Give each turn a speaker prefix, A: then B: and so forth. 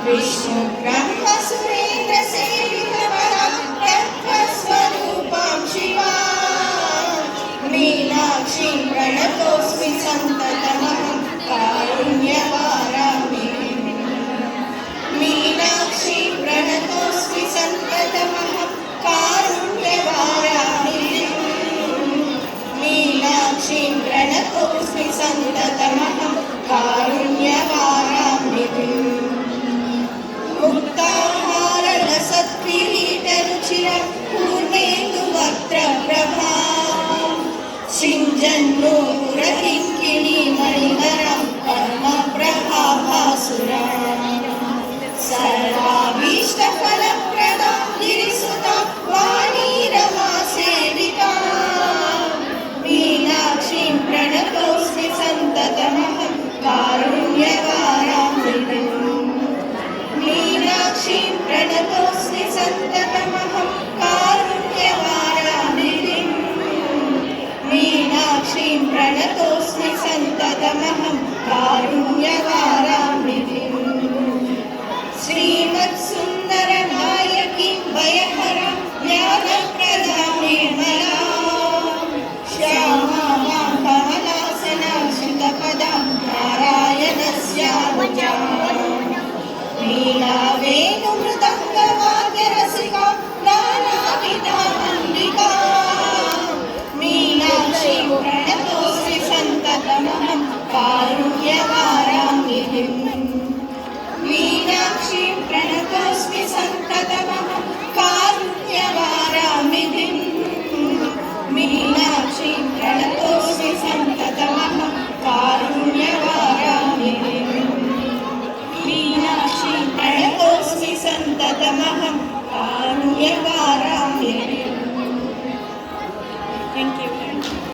A: विष्णु ब्रह्म सुरेन्द्र सेवितपरं तत्त्वस्वरूपां शिवां मीनाक्षीं प्रणतोऽस्मि सन्ततमहं कारुण्यवाराणिं मीनाक्षीं प्रणतोऽस्मि सन्ततमहं कारुण्यवाराणिं मीनाक्षीं प्रणतोऽस्मि सन्ततमहं कारुण्यवाराणिं मुक्ताहारलसत्किरीटरुचिरं पूर्णेन्दुवक्त्रप्रभां सिञ्जन्नूपुरकिङ्किणीमणिहरं पद्मप्रभाभासुरां सर्वाभीष्टफलप्रदां गिरिसुतां वाणीरमासेविकां मीनाक्षीं प्रणतोऽस्मि सन्ततमहं कारुण्यवाराणिं मीनाक्षीं प्रणतोऽस्मि सन्ततमहं कारुण्यवाराणिं मीनाक्षीं प्रणतोऽस्मि सन्ततमहं कारुण्यवाराणिं श्रीमत्सुन्दरनायकीं भयहरां ज्ञानप्रदां निर्मलां श्यामां कमलासनां श्रितपदां नारायणस्यानुजां वीणावेणुमृदङ्गवाद्यरसिकां नानाविधामम्बिकां मीनाक्षीं प्रणतोऽस्मि सन्ततमहं कारुण्यवाराणिं मीनाक्षीं प्रणतोऽस्मि सन्ततमहं कारुण्यवाराणिं मीनाक्षीं प्रणतोऽस्मि सन्ततमहं कारुण्यवाराणिं मीनाक्षीं प्रणतोऽस्मि सन्ततमहं कारुण्यवाराणिं. Thank you.